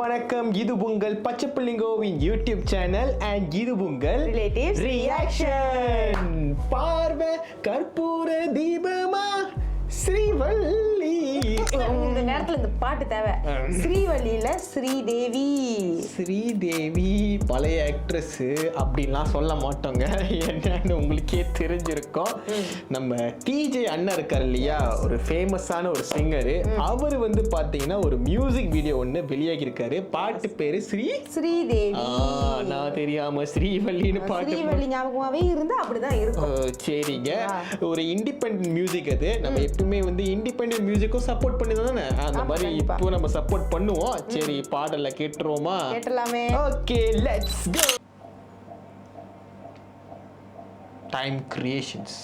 வணக்கம். இது உங்கள் பச்சைப்பிள்ளைங்கோவின் யூடியூப் சேனல் அண்ட் இது உங்கள் ரிலேட்டிவ்ஸ் ரியாக்ஷன். பார்வை கற்பூர தீபமா ஸ்ரீவள்ளி. இந்த நேரத்துல இந்த பாட்டு தேவை. ஸ்ரீவள்ளியில ஸ்ரீதேவி. ஸ்ரீதேவி பழைய ஆக்ட்ரஸ் அப்படின்லாம் சொல்ல மாட்டோங்க, என்னன்னு உங்களுக்கே தெரிஞ்சிருக்கும். நம்ம டிஜே அண்ணா இருக்கார் இல்லையா, ஒரு ஃபேமஸான ஒரு சிங்கரு. அவர் வந்து பாத்தீங்கன்னா ஒரு மியூசிக் வீடியோ ஒன்று வெளியாகி இருக்காரு. பாட்டு பேரு ஸ்ரீதேவி. நான் தெரியாம ஸ்ரீவள்ளின்னு பாட்டு ஸ்ரீவள்ளி ஞாபகமாவே இருந்தா அப்படிதான் இருக்கும். சரிங்க, ஒரு இண்டிபெண்டன்ட் மியூசிக் அது. நம்ம எப்பவுமே வந்து இண்டிபெண்டன்ட் மியூசிக்கும் சப்போர்ட் பண்ணி தானே அந்த மாதிரி இப்போ நம்ம சப்போர்ட் பண்ணுவோம். சரி, பாடல்ல கேட்டுருவோமா? கேட்டலாமே. Okay, let's go. Time creations.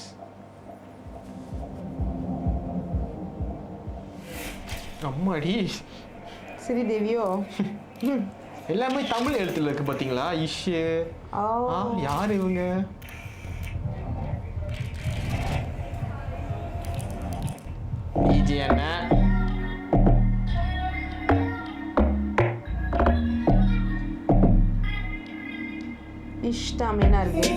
அம்மாடி, ஸ்ரீதேவியோ எல்லாமே தமிழ் எழுத்துல இருக்கு பாத்தீங்களா? இஷ்யூ யார் இவங்க? டிஜே அண்ணா. இஷ்டமேனா இருக்கு.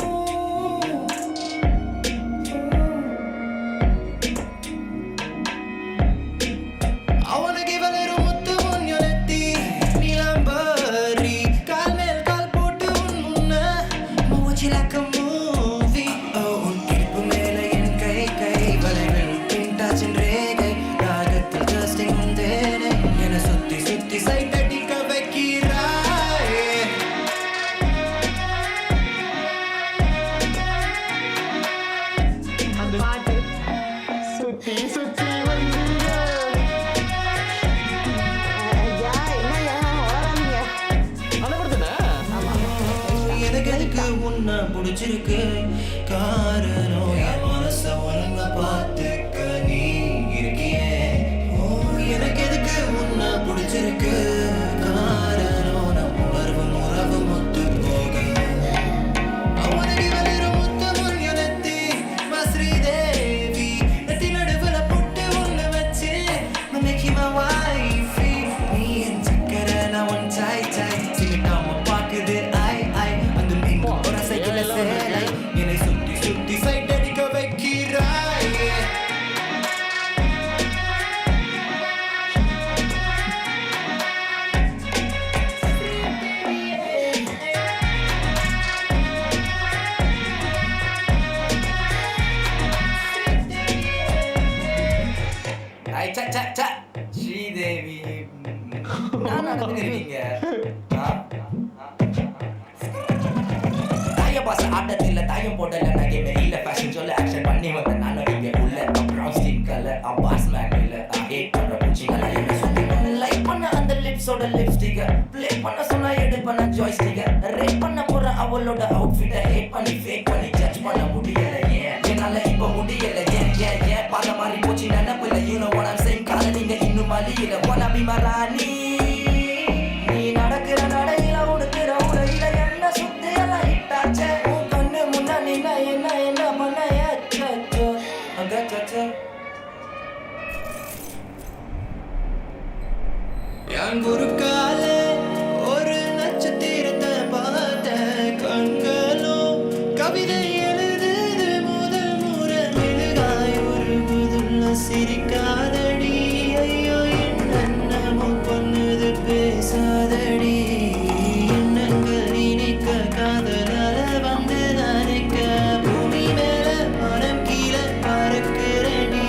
புடிச்சிருக்கு காரணம் என் மனச ஒழுங்க பார்த்துக்க நீ இருக்கியே. எனக்கு எதுக்கு உன்ன புடிச்சிருக்கு காரணம் நம் உணர்வு உறவு முத்து போக. அவனுக்கு வளர முத்து முன்யனத்தி ஸ்ரீதேவி நெத்தி நடுவுல புட்டு ஒண்ணு வச்சு make you my wife. நீ என் சக்கர நான் உன் சாய் சாய் சிமிட்டாம பாக்குது என்னை சுத்தி சுத்தி சைட் அடிக்க வைக்கிறாய். ஸ்ரீதேவி நான் நடந்துருக்கீங்க ஆட்டத்தில் தாயம் போடல நகைமே இல்ல ஃபேஷன் சொல்ல ஆக்ஷன் பண்ணி வந்த நானும் இங்க உள்ள brown skin colour boss man இல்ல ஹேட் பண்ற பூச்சிகளா என்ன சுத்தி லைக் பண்ண அந்த லிப்ஸோட லிப்ஸ்டிக் ப்ளே பண்ண சொன்னா எடு பண்ண ஜாய்ஸ்டிக் ரேட் பண்ண போற அவளோட அவுட்ஃபிட்ட ஹேட் பண்ணி ஃபேக் பண்ணி ஜட்ஜ் பண்ண முடியல ஏன் என்னால இப்ப முடியல ஏன் ஏன் ஏன் பாத மாதிரி போச்சு நினைப்பில்ல you know what I'm saying கால நீங்க இன்னும் மலியில wanna be my ராணி நீ நடக்கிற நடையில உடுக்கிற உடையில என்ன சுத்தி எல்லாம் ஹிட்டாச்சே என் குறுக்கால ஒரு நட்சத்திரத்தை பார்த்த கண்களும் கவிதை எழுதுது முதல் முறை மெழுகாய் ஒரு புதுள்ள சிரிக்காதடி ஐயோ என்னென்னமோ பண்ணுது பேசாதடி எண்ணங்கள் இனிக்க காதலால வந்து நினைக்க பூமி மேல மனம் கீழே பறக்கிறடி.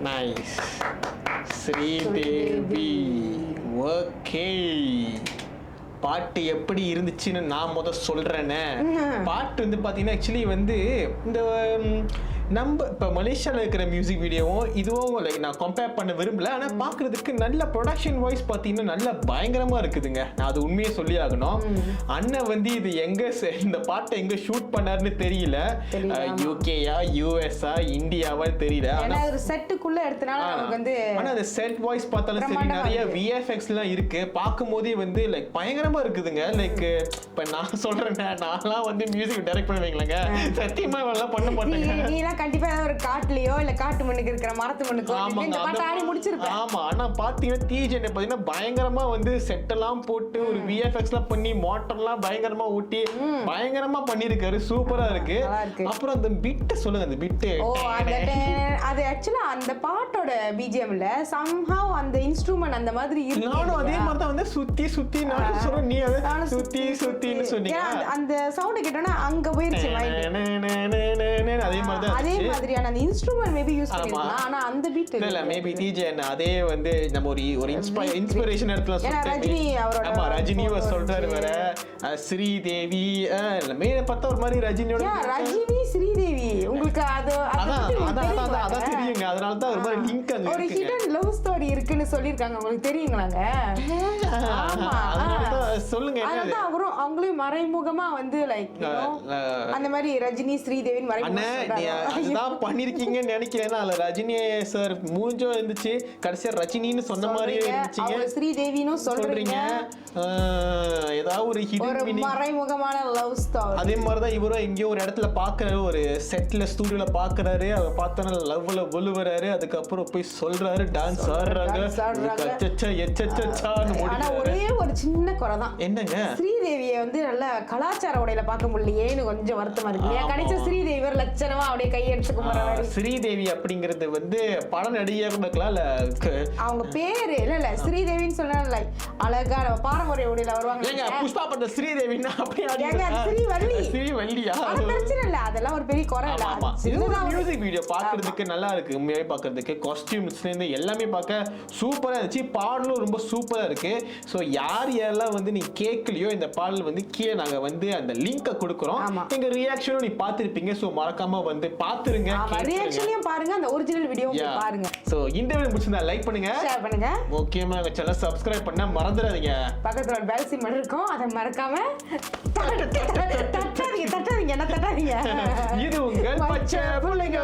நைஸ். ஸ்ரீதேவி. ஓகே, பாட்டு எப்படி இருந்துச்சுன்னு நான் சொல்றேனே. பாட்டு வந்து பாத்தீங்கன்னா ஆக்சுவலி வந்து இந்த நம்ம இப்போ மலேசியாவில் இருக்கிற மியூசிக் வீடியோவும் இதுவும் லைக் நான் கம்பேர் பண்ண விரும்பல. ஆனால் பார்க்குறதுக்கு நல்ல ப்ரொடக்ஷன் வாய்ஸ் பார்த்தீங்கன்னா நல்ல பயங்கரமாக இருக்குதுங்க. நான் அது உண்மையை சொல்லி ஆகணும். அண்ணன் வந்து இது எங்கே இந்த பாட்டை எங்கே ஷூட் பண்ணாருன்னு தெரியல. யூகேயா, யூஎஸ்ஆ, இந்தியாவான்னு தெரியல. ஆனால் ஒரு செட்டுக்குள்ளே எடுத்தனால நமக்கு வந்து ஆனால் அந்த செட் வாய்ஸ் பார்த்தாலும் சரி, நிறைய விஎஃப்எக்ஸ்லாம் இருக்கு. பார்க்கும்போதே வந்து லைக் பயங்கரமாக இருக்குதுங்க. லைக் இப்போ நான் சொல்கிறேன், நான்லாம் வந்து மியூசிக் டைரக்ட் பண்ணுவீங்களேங்க, சத்தியமாக இவெல்லாம் பண்ண மாட்டேங்க. கண்டிப்பா ஒரு காட்டுலயோ இல்ல காட்டு மண்ணுக்கு இருக்கிற மரத்து மண்ணுக்கோ இந்த பாட்டு ஆடி முடிச்சிருப்பேன். ஆமா, ஆனா பாத்தீங்கன்னா டிஜே பாத்தீங்கன்னா பயங்கரமா வந்து செட் எல்லாம் போட்டு ஒரு விஎஃப்எக்ஸ் எல்லாம் பண்ணி மோட்டர்லாம் பயங்கரமா ஊட்டி பயங்கரமா பண்ணிருக்காரு. சூப்பரா இருக்கு. அப்புறம் அந்த பிட் சொல்லுங்க, அந்த பிட் அது ஆக்சுவலா அந்த பாட்டோட பிஜிஎம்ல somehow அந்த இன்ஸ்ட்ருமென்ட் அந்த மாதிரி இருக்கு. நானும் அதே மாதிரி தான் வந்து சுத்தி சுத்தி நான் சொல்றேன், நீ அத சுத்தி சுத்தின்னு சொன்னீங்க. அந்த சவுண்ட் கேட்டோம்னா அங்க போயிருச்சு மைண்ட். அதே மாதிரி தான் அதே மாதிரியான அந்த இன்ஸ்ட்ருமென்ட் மேபி யூஸ் பண்ணிருக்கலாம். ஆனா அந்த பீட் இல்ல மேபி டிஜே அதே வந்து நம்ம ஒரு இன்ஸ்பிரேஷன் இடத்துல ரஜினி அவரோட ஆமா ரஜினி சொல்றாரு வேற. ஸ்ரீதேவி மேல பார்த்தா ஒரு மாதிரி ரஜினியோட ரஜினி ஸ்ரீதேவி உங்களுக்கு அது அதான் தெரியுங்க. அதனால தான் ஒரு மாதிரி லிங்க் அங்க ஒரு ஹிடன் லவ் ஸ்டோரி இருக்குன்னு சொல்லிருக்காங்க. உங்களுக்கு தெரியுங்களாங்க? ஆமா, சொல்லுங்க. அதான் அவங்களும் மறைமுகமா வந்து லைக் அந்த மாதிரி ரஜினி ஸ்ரீதேவின்னு மறைமுகமா அதுதான் பண்ணிருக்கீங்கன்னு நினைக்கிறேன். அதுல ரஜினி சார் மூஞ்சோ இருந்துச்சு, கடைசியா ரஜினின்னு சொன்ன மாதிரியே இருந்துச்சுங்க. ஸ்ரீதேவின்னு சொல்றீங்க. ஏதாவது ஒரு ஹிடன் மறைமுகமான லவ் ஸ்டோரி. அதே மாதிரிதான் இவரும் எங்கேயோ ஒரு இடத்துல பாக்குறாரு, ஒரு செட்ல ஸ்டூடியோல பாக்குறாரு. அவர் பார்த்தோன்னா லவ்ல விழுவுறாரு. அதுக்கப்புறம் போய் சொல்றாரு, டான்ஸ் ஆடுறாங்க. ஆனா ஒரே ஒரு சின்ன குறை தான். என்னங்க? ஸ்ரீதேவியை வந்து நல்ல கலாச்சார உடையில பார்க்க முடியலையேன்னு கொஞ்சம் வருத்தமா இருக்கு. கிடைச்ச ஸ்ரீதேவி ஒரு லட்சணமா அப்படியே கையெடுத்து கும்பிடுற ஸ்ரீதேவி அப்படிங்கிறது வந்து பட நடிகையாக இருக்கலாம். இல்ல அவங்க பேரு இல்ல ஸ்ரீதேவின்னு சொன்னால அழகா பாரம்பரிய உடையில வருவாங்க. புஷ்பா பண்ற ஸ்ரீதேவின்னா ஸ்ரீவல்லியா? பிரச்சனை இல்ல, அதெல்லாம் ஒரு பெரிய குறை இல்ல. மியூசிக் வீடியோ பாக்குறதுக்கு நல்லா இருக்கு. உண்மையாவே பாக்குறதுக்கு காஸ்டியூம்ஸ்ல இருந்து எல்லாமே பார்க்க சூப்பரா இருந்துச்சு. பாடலும் ரொம்ப சூப்பரா இருக்கு. ஸோ யாரெல்லாம் வந்து நீ கேட்கலையோ இந்த பாடல் வந்து கீழே நாங்க வந்து அந்த லிங்கை கொடுக்குறோம். எங்க ரியாக்ஷனும் நீ பார்த்திருப்பீங்க. ஸோ மறக்காம வந்து பாத்துருங்க, ரியாக்ஷனையும் பாருங்க, அந்த ஒரிஜினல் வீடியோவும் பாருங்க. ஸோ இந்த வீடியோ பிடிச்சிருந்தா லைக் பண்ணுங்க, ஷேர் பண்ணுங்க, முக்கியமா எங்க சேனல் சப்ஸ்கிரைப் பண்ண மறந்துடாதீங்க. பக்கத்துல ஒரு பெல் சிம்பல் இருக்கும், அதை மறக்காம தட்டாதீங்க. என்ன தட்டாதீங்க? இது உங்கள் பச்சை புள்ளைங்க.